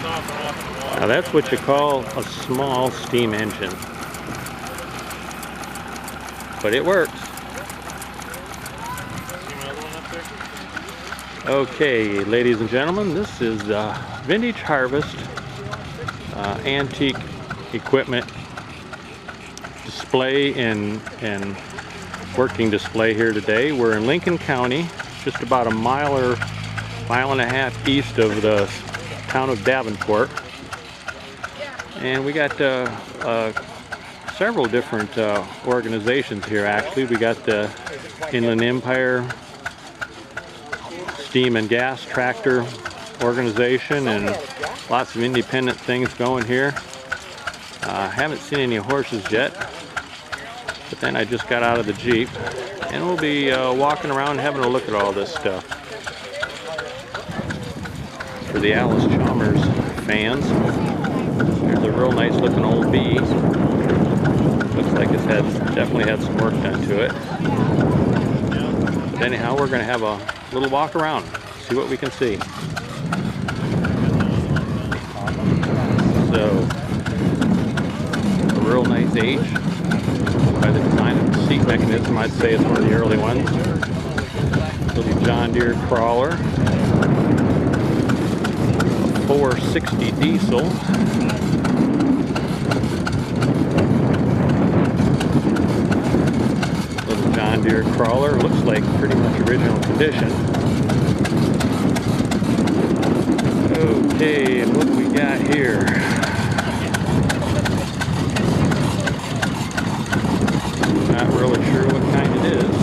Now that's what you call a small steam engine. But it works. Okay, ladies and gentlemen, this is the Vintage Harvest antique equipment display and working display here today. We're in Lincoln County, just about a mile and a half east of the town of Davenport, and we got several different organizations here. Actually, we got the Inland Empire Steam and Gas Tractor organization and lots of independent things going here. Haven't seen any horses yet, but then I just got out of the Jeep, and we'll be walking around having a look at all this stuff. For the Alice Chalmers fans, there's a real nice looking old bee. Looks like it's definitely had some work done to it. But anyhow, we're going to have a little walk around, see what we can see. So, a real nice age. By the design of the seat mechanism, I'd say it's one of the early ones. Little John Deere crawler. 460 diesel. Little John Deere crawler. Looks like pretty much original condition. Okay, and what do we got here? Not really sure what kind it is.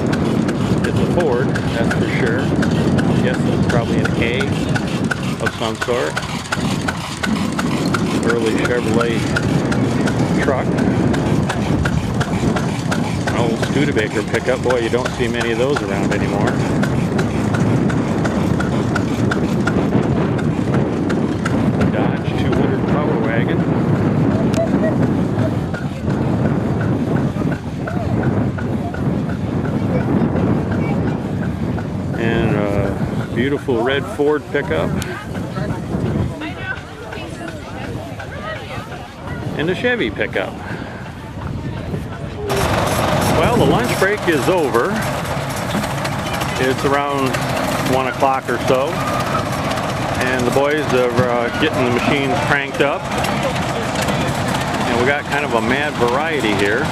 It's a Ford, that's for sure. I guess it's probably an A of some sort. Early Chevrolet truck. An old Studebaker pickup. Boy, you don't see many of those around anymore. Dodge 200 Power Wagon. And a beautiful red Ford pickup. And a Chevy pickup. Well, the lunch break is over. It's around 1 o'clock or so, and the boys are getting the machines cranked up. And we got kind of a mad variety here.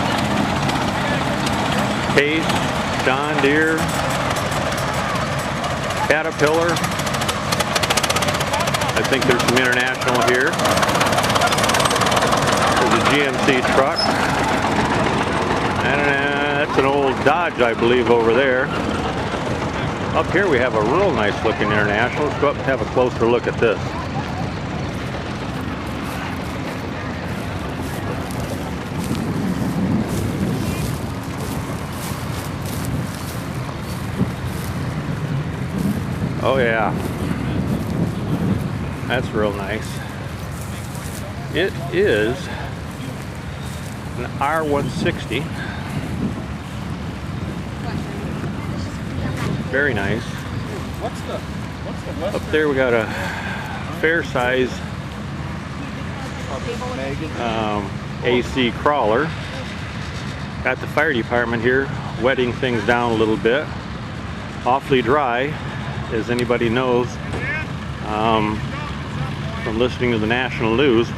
Case, John Deere, Caterpillar. I think there's some international here. There's a GMC truck, and that's an old Dodge, I believe, over there. Up here we have a real nice looking international. Let's go up and have a closer look at this. Oh yeah, that's real nice. It is an R160. Very nice. Up there we got a fair size AC crawler. Got the fire department here wetting things down a little bit. Awfully dry, as anybody knows from listening to the national news.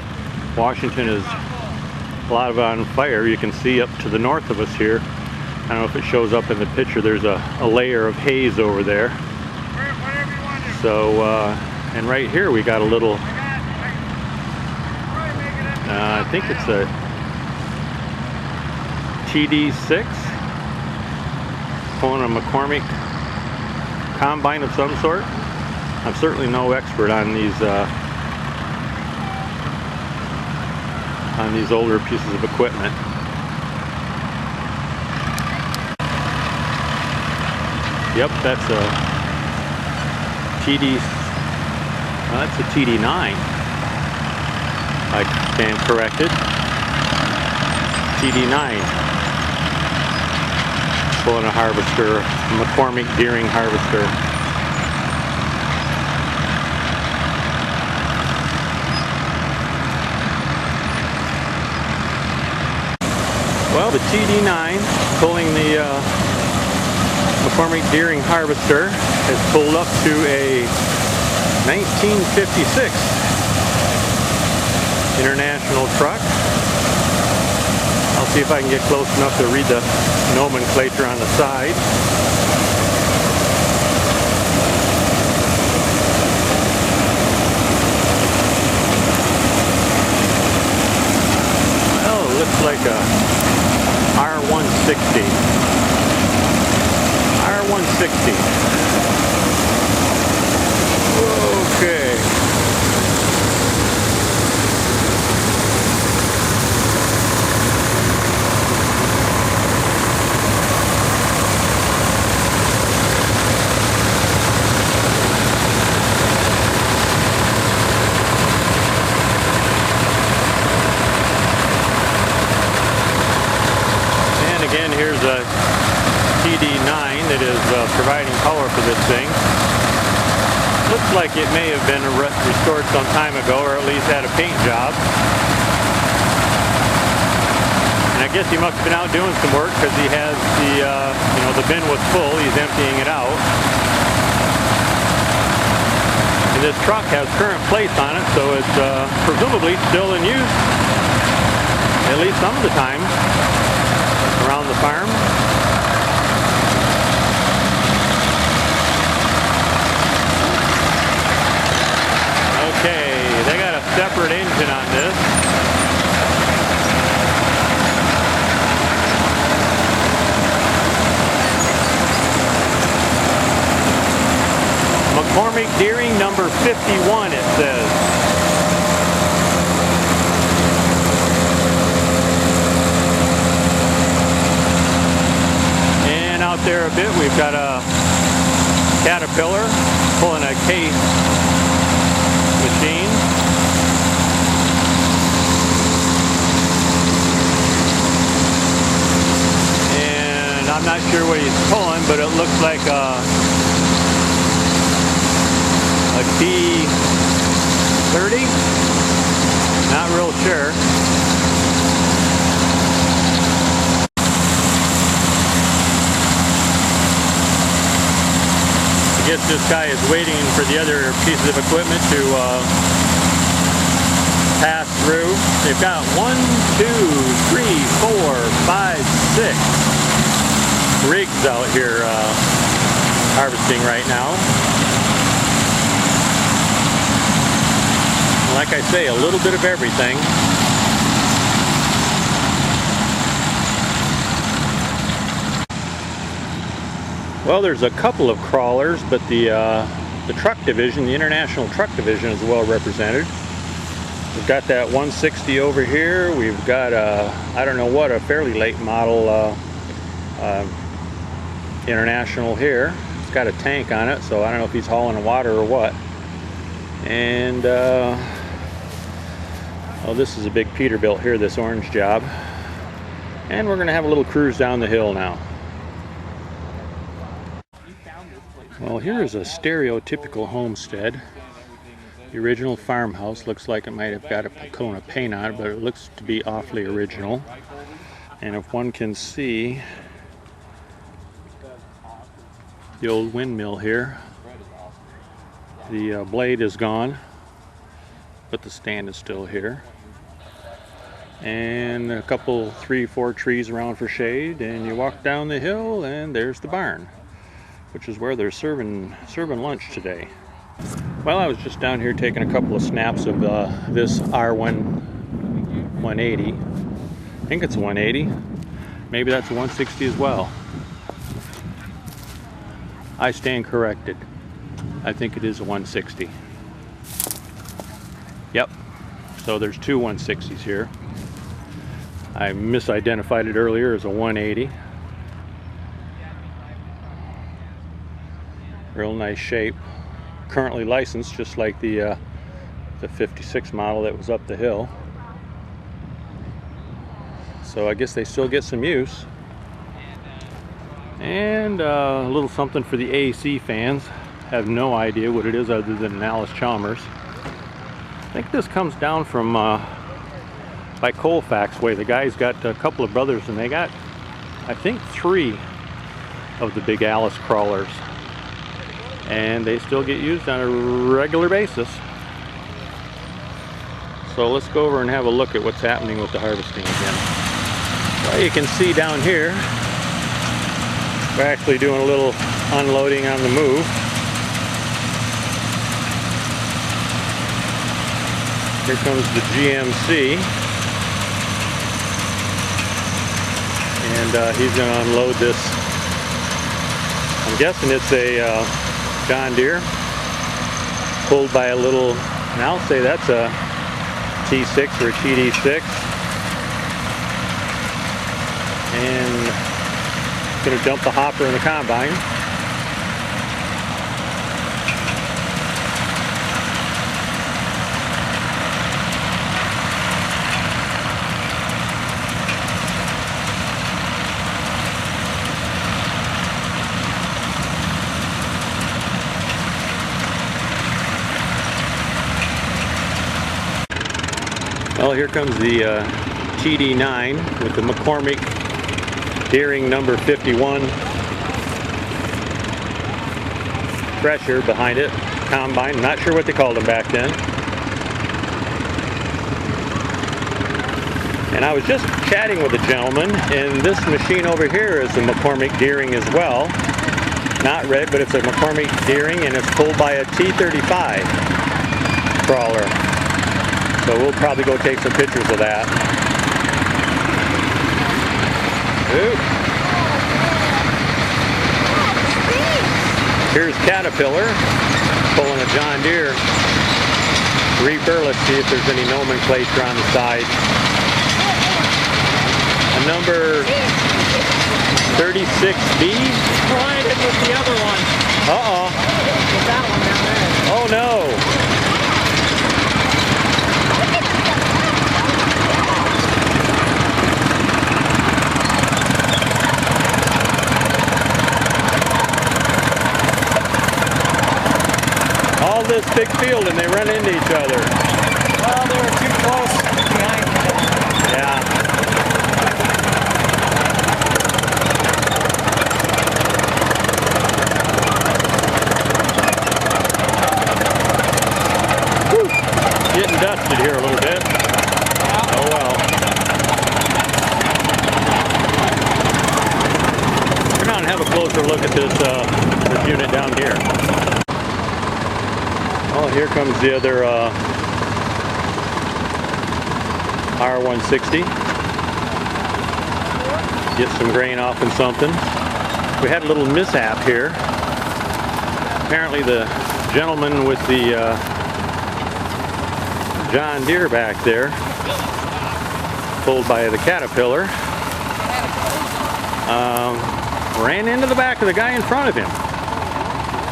Washington is a lot of it on fire. You can see up to the north of us here. I don't know if it shows up in the picture. There's a layer of haze over there. So, and right here we got a little, I think it's a TD6, pulling a McCormick combine of some sort. I'm certainly no expert on these older pieces of equipment. Yep, that's a TD. That's a TD9. I stand corrected. TD9. Pulling a harvester, a McCormick-Deering harvester. Well, the TD9 pulling the McCormick-Deering harvester has pulled up to a 1956 International truck. I'll see if I can get close enough to read the nomenclature on the side. Well, it looks like a R160. R160. Okay. Again, here's a TD9 that is providing power for this thing. Looks like it may have been restored some time ago, or at least had a paint job. And I guess he must have been out doing some work because he has the, the bin was full. He's emptying it out. And this truck has current plates on it, so it's presumably still in use, at least some of the time, around the farm. Okay, they got a separate engine on this. McCormick-Deering number 51, it says. Out there a bit, we've got a Caterpillar pulling a case machine. And I'm not sure what he's pulling, but it looks like a T30. Not real sure. I guess this guy is waiting for the other pieces of equipment to pass through. They've got 1, 2, 3, 4, 5, 6 rigs out here harvesting right now. Like I say, a little bit of everything. Well, there's a couple of crawlers, but the truck division, the International Truck Division, is well represented. We've got that 160 over here. We've got I don't know what, a fairly late model International here. It's got a tank on it, so I don't know if he's hauling water or what. And oh, this is a big Peterbilt here, this orange job. And we're going to have a little cruise down the hill now. Well, here is a stereotypical homestead. The original farmhouse looks like it might have got a Pacona paint on it, but it looks to be awfully original. And if one can see the old windmill here, the blade is gone, but the stand is still here. And a couple, 3, 4 trees around for shade, and you walk down the hill and there's the barn, which is where they're serving lunch today. Well, I was just down here taking a couple of snaps of this R180. I think it's a 180. Maybe that's a 160 as well. I stand corrected. I think it is a 160. Yep. So there's two 160s here. I misidentified it earlier as a 180. Real nice shape. Currently licensed, just like the 56 model that was up the hill. So I guess they still get some use. And a little something for the AC fans. Have no idea what it is other than an Alice Chalmers. I think this comes down from by Colfax way. The guy's got a couple of brothers, and they got, I think, 3 of the big Alice crawlers, and they still get used on a regular basis. So let's go over and have a look at what's happening with the harvesting again. Well, you can see down here, we're actually doing a little unloading on the move. Here comes the GMC, and he's going to unload this. I'm guessing it's a John Deere pulled by a little, and I'll say that's a T6 or a TD6, and going to dump the hopper in the combine. Well, here comes the TD9 with the McCormick-Deering number 51 thresher behind it, combine. I'm not sure what they called them back then. And I was just chatting with a gentleman, and this machine over here is a McCormick-Deering as well. Not red, but it's a McCormick-Deering, and it's pulled by a T35 crawler. So we'll probably go take some pictures of that. Ooh. Here's Caterpillar pulling a John Deere reaper. Let's see if there's any nomenclature on the side. A number 36B. Collided with the other one. Uh-oh. With that one down there. Oh no. All this big field and they run into each other. Well, they were too close behind me. Yeah. Whew. Getting dusted here a little bit. Oh well. Come on and have a closer look at this unit down here. Oh, here comes the other R160. Get some grain off and something. We had a little mishap here. Apparently the gentleman with the John Deere back there, pulled by the Caterpillar, ran into the back of the guy in front of him.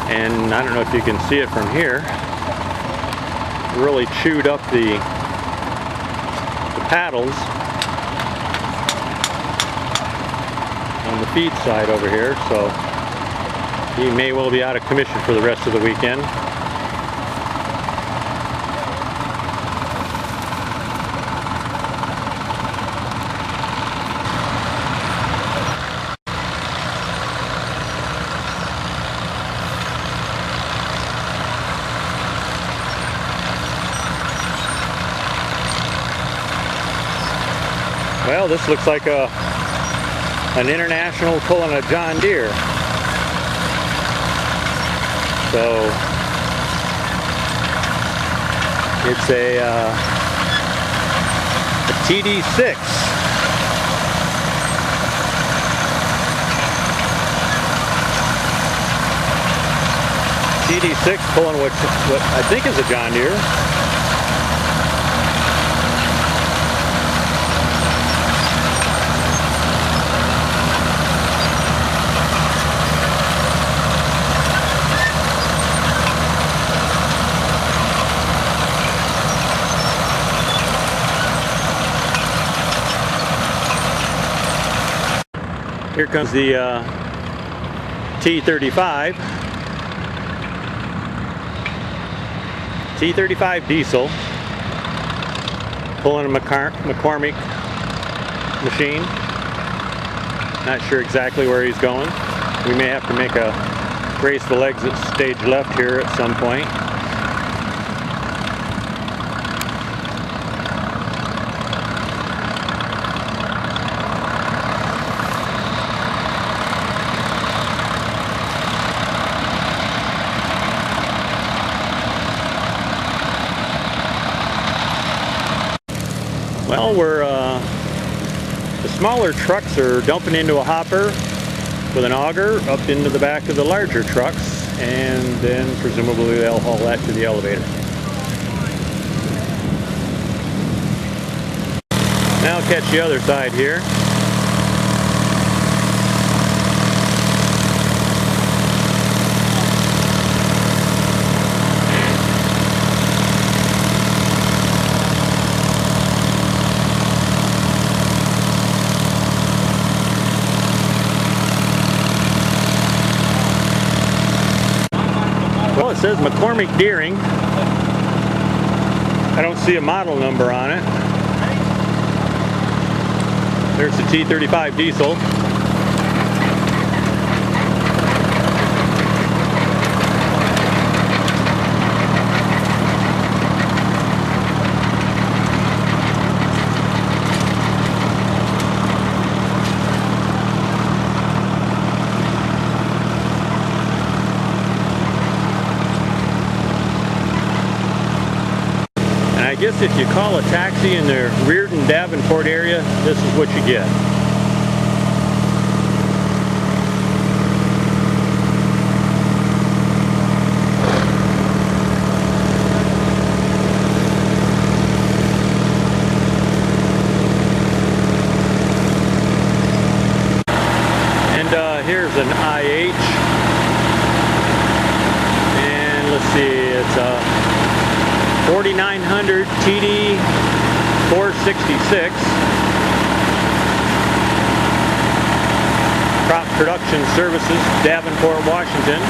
And I don't know if you can see it from here. Really chewed up the paddles on the feed side over here, so he may well be out of commission for the rest of the weekend. Well, this looks like an international pulling a John Deere. So it's a TD6. TD6 pulling what I think is a John Deere. Here comes the T35. T35 diesel. pulling a McCormick machine. Not sure exactly where he's going. We may have to make a graceful exit stage left here at some point. Well, the smaller trucks are dumping into a hopper with an auger up into the back of the larger trucks, and then presumably they'll haul that to the elevator. Now I'll catch the other side here. Well, it says McCormick-Deering. I don't see a model number on it. There's the T35 diesel. I guess if you call a taxi in the Reardon, Davenport area, this is what you get. And here's an IH. And let's see, it's a 4900 TD 466 Crop Production Services, Davenport, Washington.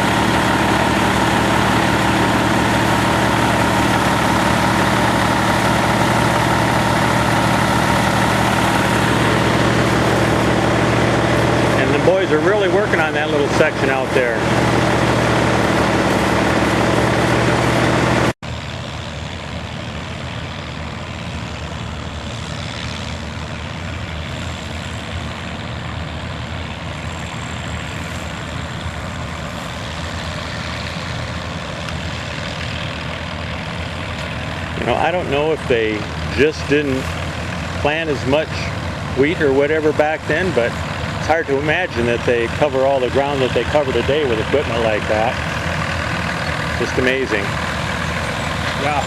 And the boys are really working on that little section out there. You know, I don't know if they just didn't plant as much wheat or whatever back then, but it's hard to imagine that they cover all the ground that they cover today with equipment like that. Just amazing. Yeah.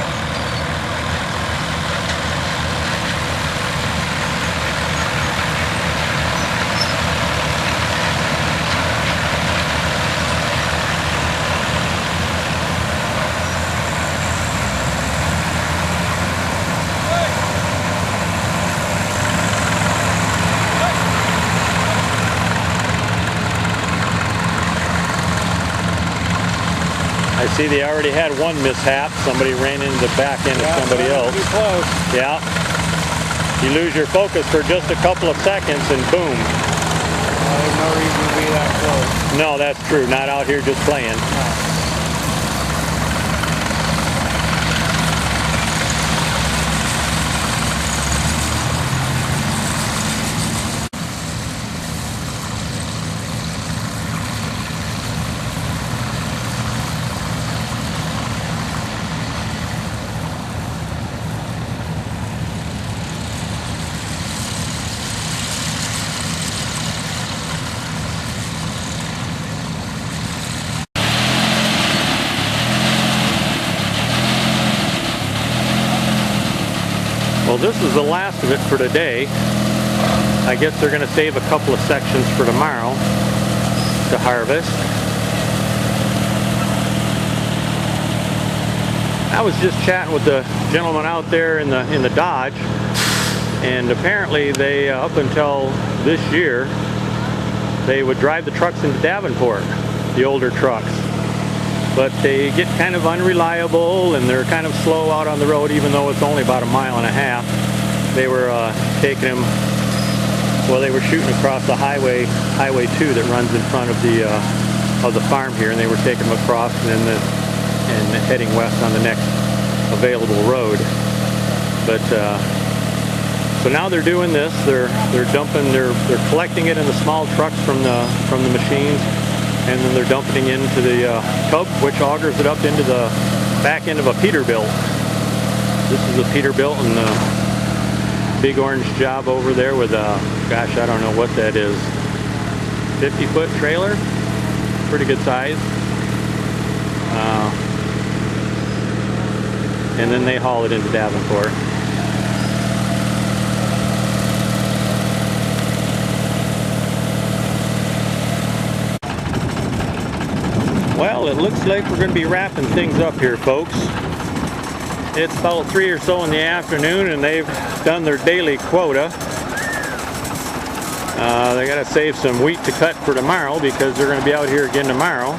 I see they already had one mishap. Somebody ran into the back end of somebody else. Too close. Yeah. You lose your focus for just a couple of seconds and boom. There's no reason to be that close. No, that's true. Not out here just playing. No. Well, this is the last of it for today. I guess they're going to save a couple of sections for tomorrow to harvest. I was just chatting with the gentleman out there in the Dodge, and apparently they up until this year they would drive the trucks into Davenport, the older trucks. But they get kind of unreliable and they're kind of slow out on the road, even though it's only about 1.5 miles. they were taking them. Well, they were shooting across the highway 2 that runs in front of the farm here, and they were taking them across and then heading west on the next available road. But so now they're doing this. They're collecting it in the small trucks from the machines, and then they're dumping it into the tub, which augers it up into the back end of a Peterbilt. This is a Peterbilt, and the big orange job over there with a, gosh, I don't know what that is, 50-foot trailer, pretty good size. And then they haul it into Davenport. Well, it looks like we're going to be wrapping things up here, folks. It's about 3 or so in the afternoon, and they've done their daily quota. They got to save some wheat to cut for tomorrow because they're going to be out here again tomorrow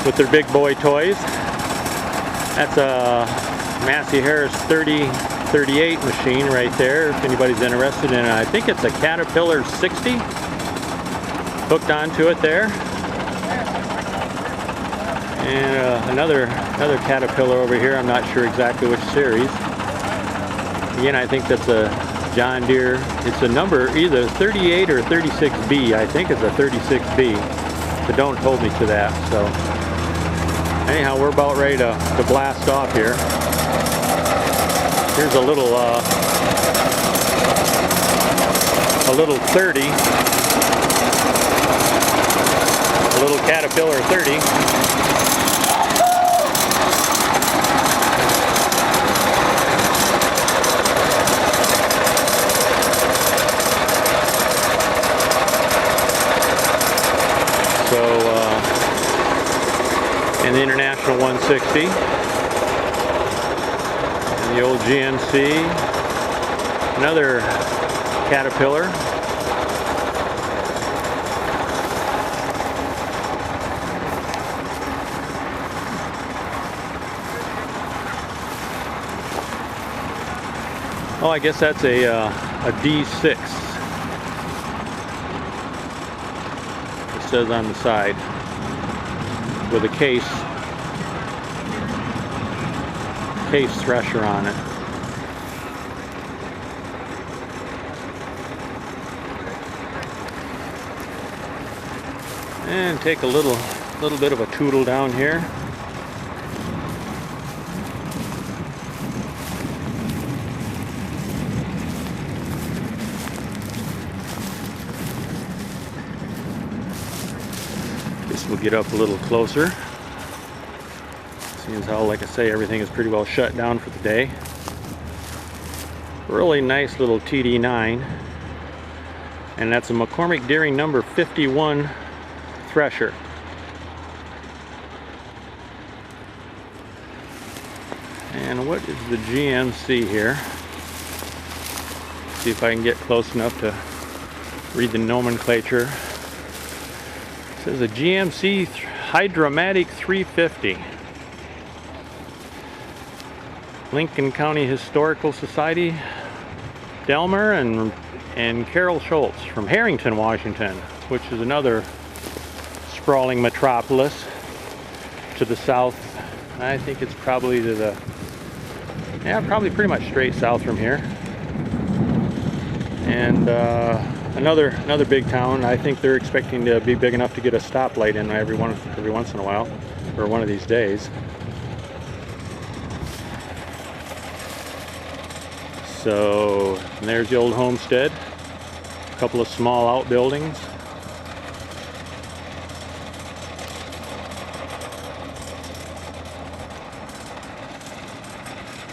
with their big boy toys. That's a Massey Harris 3038 machine right there, if anybody's interested in it. I think it's a Caterpillar 60 hooked onto it there. And another Caterpillar over here. I'm not sure exactly which series. Again, I think that's a John Deere. It's a number either 38 or 36B. I think it's a 36B, but don't hold me to that. So anyhow, we're about ready to blast off here. Here's a little 30, a little Caterpillar 30. And the International 160, and the old GMC, another Caterpillar, oh, I guess that's a D6. It says on the side, with a case thresher on it. And take a little bit of a tootle down here. We'll get up a little closer. Seems how, like I say, everything is pretty well shut down for the day. Really nice little TD9, and that's a McCormick-Deering number 51 thresher. And what is the GMC here? See if I can get close enough to read the nomenclature. It says a GMC Hydromatic 350. Lincoln County Historical Society, Delmer and Carol Schultz from Harrington, Washington, which is another sprawling metropolis to the south. I think it's probably to the, yeah, probably pretty much straight south from here. And another big town. I think they're expecting to be big enough to get a stoplight in every once in a while, or one of these days. So there's the old Homestead. A couple of small outbuildings.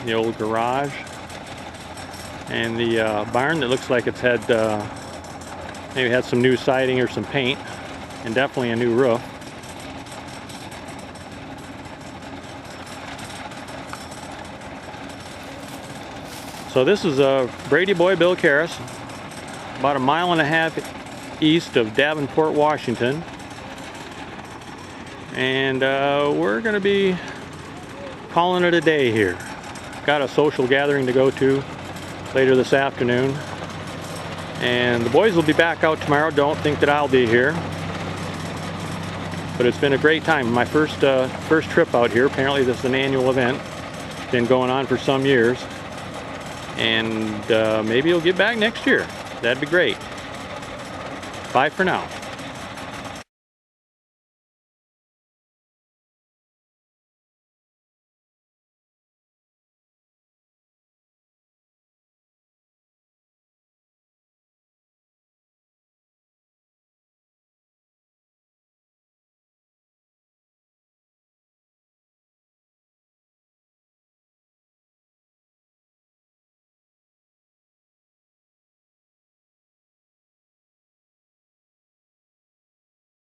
The old garage. And the barn that looks like it's had maybe had some new siding or some paint, and definitely a new roof. So this is Brady Boy Bill Karras, about 1.5 miles east of Davenport, Washington. And we're going to be calling it a day here. got a social gathering to go to later this afternoon. And the boys will be back out tomorrow. Don't think that I'll be here. But it's been a great time. My first trip out here. Apparently this is an annual event. Been going on for some years. And maybe you'll get back next year. That'd be great. Bye for now.